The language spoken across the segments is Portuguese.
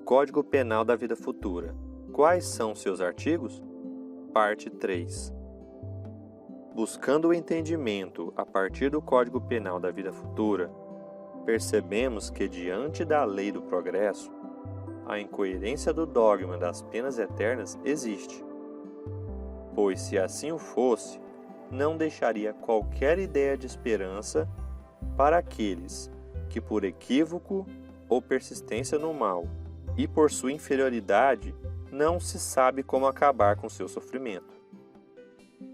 Código Penal da Vida Futura. Quais são seus artigos? Parte 3. Buscando o entendimento a partir do Código Penal da Vida Futura, percebemos que, diante da lei do progresso, a incoerência do dogma das penas eternas existe. Pois, se assim o fosse, não deixaria qualquer ideia de esperança para aqueles que, por equívoco ou persistência no mal e por sua inferioridade, não se sabe como acabar com seu sofrimento.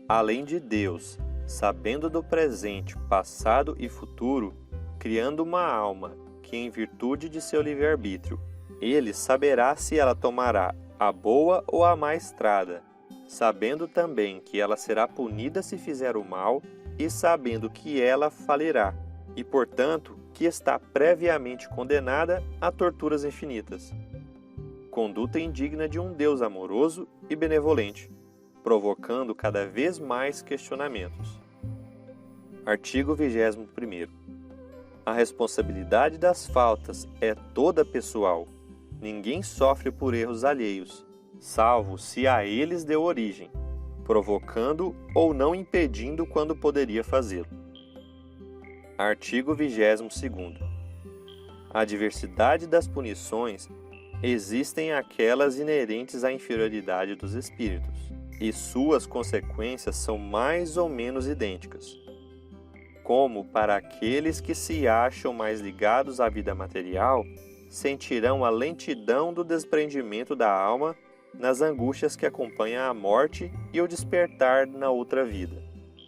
Além de Deus, sabendo do presente, passado e futuro, criando uma alma que, em virtude de seu livre-arbítrio, ele saberá se ela tomará a boa ou a má estrada, sabendo também que ela será punida se fizer o mal e sabendo que ela falirá, e, portanto, que está previamente condenada a torturas infinitas. Conduta indigna de um Deus amoroso e benevolente, provocando cada vez mais questionamentos. Artigo 21º. A responsabilidade das faltas é toda pessoal. Ninguém sofre por erros alheios, salvo se a eles deu origem, provocando ou não impedindo quando poderia fazê-lo. Artigo 22º. A diversidade das punições existem aquelas inerentes à inferioridade dos espíritos, e suas consequências são mais ou menos idênticas. Como para aqueles que se acham mais ligados à vida material, sentirão a lentidão do desprendimento da alma nas angústias que acompanham a morte e o despertar na outra vida,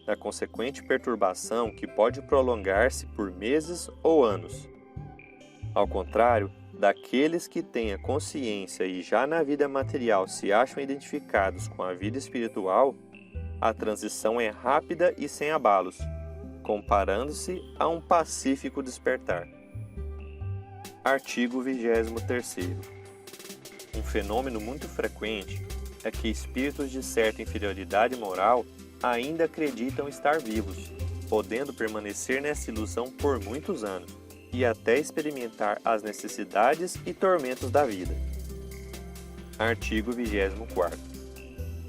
na consequente perturbação que pode prolongar-se por meses ou anos. Ao contrário, daqueles que têm a consciência e já na vida material se acham identificados com a vida espiritual, a transição é rápida e sem abalos, comparando-se a um pacífico despertar. Artigo 23º. Um fenômeno muito frequente é que espíritos de certa inferioridade moral ainda acreditam estar vivos, podendo permanecer nessa ilusão por muitos anos e até experimentar as necessidades e tormentos da vida. Artigo 24º.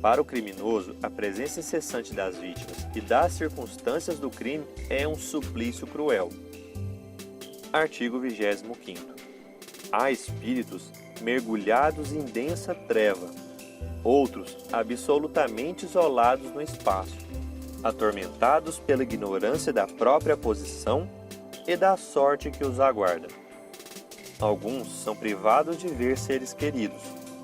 Para o criminoso, a presença incessante das vítimas e das circunstâncias do crime é um suplício cruel. Artigo 25º. Há espíritos mergulhados em densa treva, outros absolutamente isolados no espaço, atormentados pela ignorância da própria posição e da sorte que os aguarda. Alguns são privados de ver seres queridos,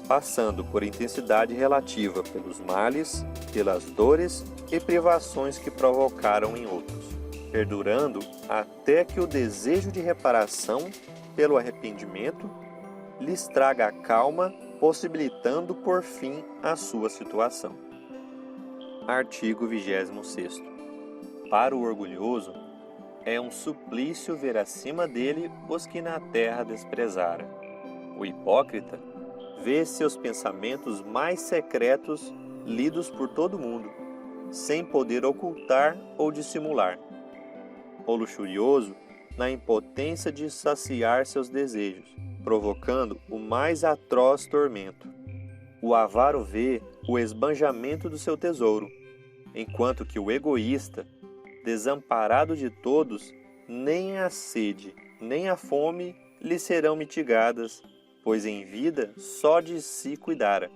passando por intensidade relativa pelos males, pelas dores e privações que provocaram em outros, perdurando até que o desejo de reparação pelo arrependimento lhes traga a calma, possibilitando por fim a sua situação. Artigo 26º. Para o orgulhoso, é um suplício ver acima dele os que na terra desprezara. O hipócrita vê seus pensamentos mais secretos lidos por todo mundo, sem poder ocultar ou dissimular. O luxurioso, na impotência de saciar seus desejos, provocando o mais atroz tormento. O avaro vê o esbanjamento do seu tesouro, enquanto que o egoísta, desamparado de todos, nem a sede, nem a fome lhe serão mitigadas, pois em vida só de si cuidara.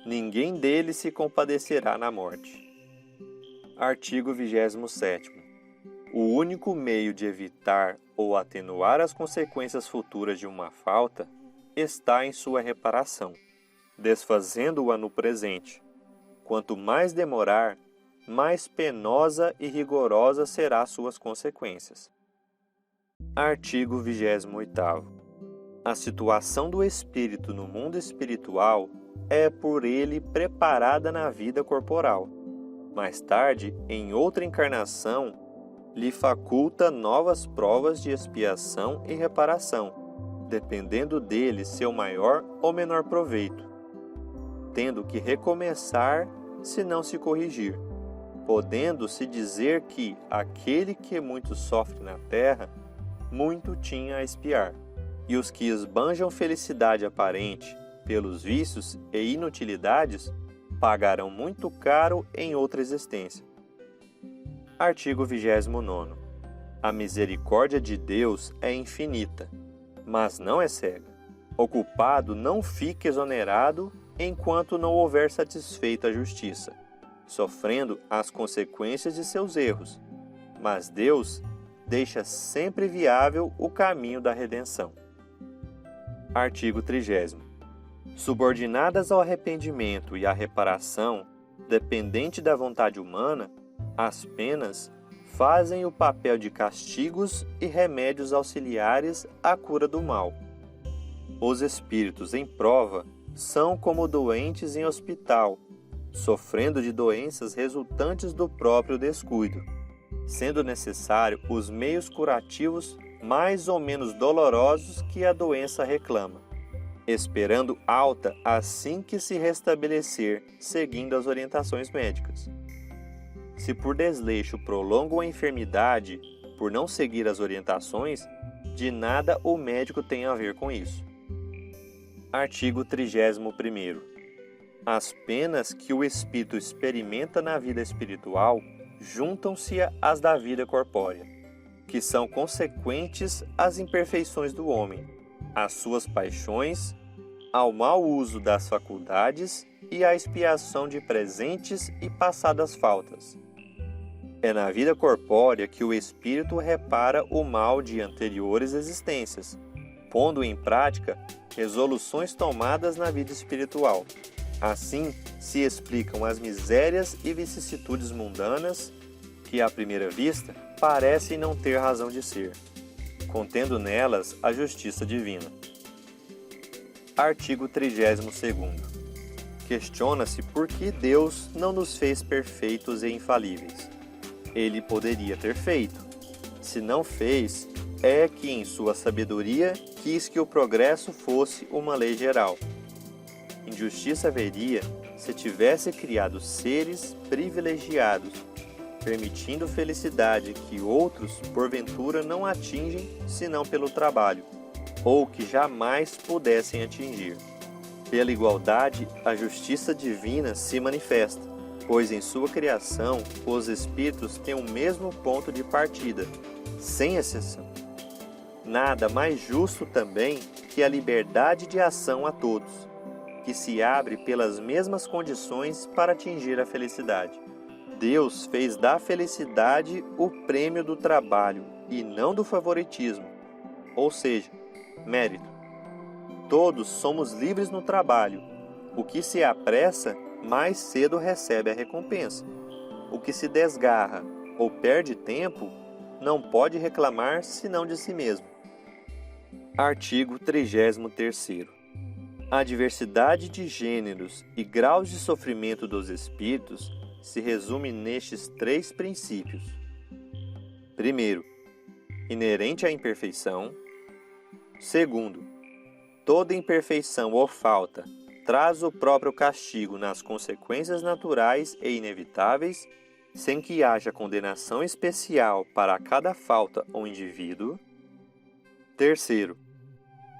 Ninguém dele se compadecerá na morte. Artigo 27º. O único meio de evitar ou atenuar as consequências futuras de uma falta está em sua reparação, desfazendo-a no presente. Quanto mais demorar, mais penosa e rigorosa será suas consequências. Artigo 28º. A situação do espírito no mundo espiritual é por ele preparada na vida corporal. Mais tarde, em outra encarnação, lhe faculta novas provas de expiação e reparação, dependendo dele seu maior ou menor proveito, tendo que recomeçar se não se corrigir, podendo-se dizer que aquele que muito sofre na terra, muito tinha a expiar, e os que esbanjam felicidade aparente pelos vícios e inutilidades pagarão muito caro em outra existência. Artigo 29. A misericórdia de Deus é infinita, mas não é cega. O culpado não fica exonerado enquanto não houver satisfeito a justiça, sofrendo as consequências de seus erros, mas Deus deixa sempre viável o caminho da redenção. Artigo 30. Subordinadas ao arrependimento e à reparação, dependente da vontade humana, as penas fazem o papel de castigos e remédios auxiliares à cura do mal. Os espíritos em prova são como doentes em hospital, sofrendo de doenças resultantes do próprio descuido, sendo necessário os meios curativos mais ou menos dolorosos que a doença reclama, esperando alta assim que se restabelecer, seguindo as orientações médicas. Se por desleixo prolongam a enfermidade, por não seguir as orientações, de nada o médico tem a ver com isso. Artigo 31º. As penas que o espírito experimenta na vida espiritual juntam-se às da vida corpórea, que são consequentes às imperfeições do homem, às suas paixões, ao mau uso das faculdades e à expiação de presentes e passadas faltas. É na vida corpórea que o espírito repara o mal de anteriores existências, pondo em prática resoluções tomadas na vida espiritual. Assim, se explicam as misérias e vicissitudes mundanas que, à primeira vista, parecem não ter razão de ser, contendo nelas a justiça divina. Artigo 32º. Questiona-se por que Deus não nos fez perfeitos e infalíveis. Ele poderia ter feito. Se não fez, é que em sua sabedoria quis que o progresso fosse uma lei geral. Injustiça haveria se tivesse criado seres privilegiados, permitindo felicidade que outros, porventura, não atingem senão pelo trabalho, ou que jamais pudessem atingir. Pela igualdade, a justiça divina se manifesta, pois em sua criação os espíritos têm o mesmo ponto de partida, sem exceção. Nada mais justo também que a liberdade de ação a todos, que se abre pelas mesmas condições para atingir a felicidade. Deus fez da felicidade o prêmio do trabalho e não do favoritismo, ou seja, mérito. Todos somos livres no trabalho. O que se apressa, mais cedo recebe a recompensa. O que se desgarra ou perde tempo, não pode reclamar senão de si mesmo. Artigo 33º. A diversidade de gêneros e graus de sofrimento dos espíritos se resume nestes 3 princípios. Primeiro, inerente à imperfeição. Segundo, toda imperfeição ou falta traz o próprio castigo nas consequências naturais e inevitáveis, sem que haja condenação especial para cada falta ou indivíduo. Terceiro,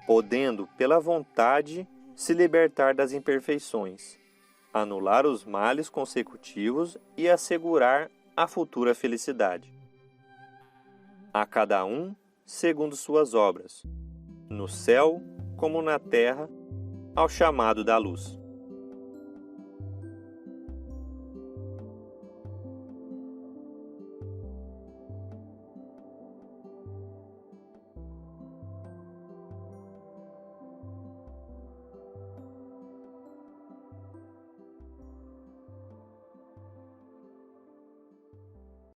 podendo, pela vontade, se libertar das imperfeições, anular os males consecutivos e assegurar a futura felicidade. A cada um segundo suas obras, no céu como na terra, ao chamado da luz.